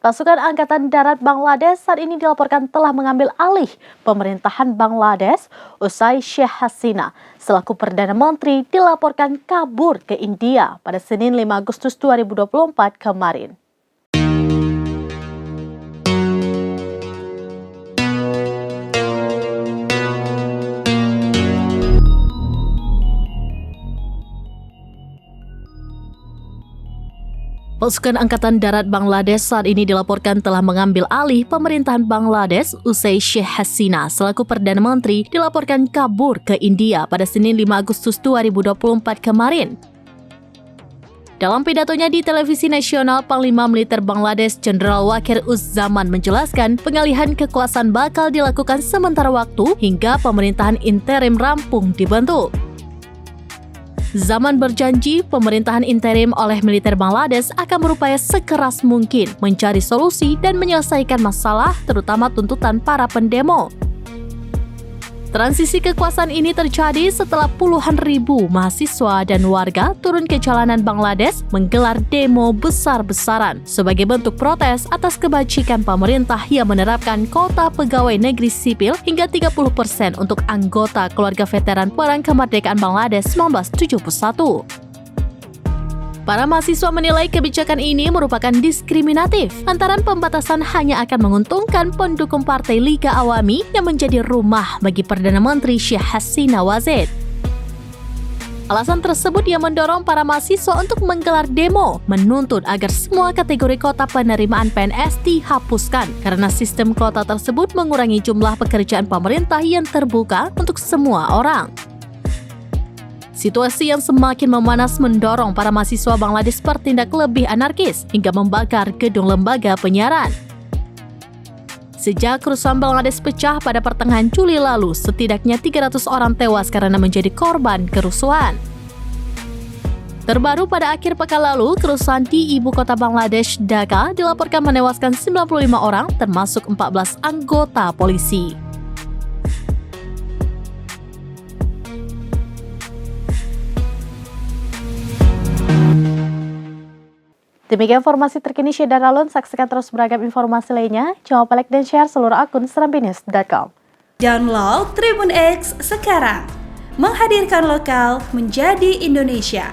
Pasukan Angkatan Darat Bangladesh saat ini dilaporkan telah mengambil alih pemerintahan Bangladesh usai Sheikh Hasina selaku Perdana Menteri dilaporkan kabur ke India pada Senin 5 Agustus 2024 kemarin. Pasukan Angkatan Darat Bangladesh saat ini dilaporkan telah mengambil alih pemerintahan Bangladesh usai Sheikh Hasina selaku Perdana Menteri dilaporkan kabur ke India pada Senin 5 Agustus 2024 kemarin. Dalam pidatonya di televisi nasional, Panglima Militer Bangladesh Jenderal Waqar Uz-Zaman menjelaskan pengalihan kekuasaan bakal dilakukan sementara waktu hingga pemerintahan interim rampung dibentuk. Zaman berjanji pemerintahan interim oleh militer Bangladesh akan berupaya sekeras mungkin mencari solusi dan menyelesaikan masalah terutama tuntutan para pendemo. Transisi kekuasaan ini terjadi setelah puluhan ribu mahasiswa dan warga turun ke jalanan Bangladesh menggelar demo besar-besaran sebagai bentuk protes atas kebajikan pemerintah yang menerapkan kota pegawai negeri sipil hingga 30% untuk anggota keluarga veteran Perang Kemerdekaan Bangladesh 1971. Para mahasiswa menilai kebijakan ini merupakan diskriminatif, lantaran pembatasan hanya akan menguntungkan pendukung Partai Liga Awami yang menjadi rumah bagi Perdana Menteri Sheikh Hasina Wajid. Alasan tersebut yang mendorong para mahasiswa untuk menggelar demo, menuntut agar semua kategori kota penerimaan PNS dihapuskan karena sistem kota tersebut mengurangi jumlah pekerjaan pemerintah yang terbuka untuk semua orang. Situasi yang semakin memanas mendorong para mahasiswa Bangladesh bertindak lebih anarkis hingga membakar gedung lembaga penyiaran. Sejak kerusuhan Bangladesh pecah pada pertengahan Juli lalu, setidaknya 300 orang tewas karena menjadi korban kerusuhan. Terbaru pada akhir pekan lalu, kerusuhan di ibu kota Bangladesh, Dhaka, dilaporkan menewaskan 95 orang termasuk 14 anggota polisi. Demikian informasi terkini Syed dan Alun. Saksikan terus beragam informasi lainnya. Jangan lupa like dan share seluruh akun serambinews.com. Download Tribun X sekarang. Menghadirkan lokal menjadi Indonesia.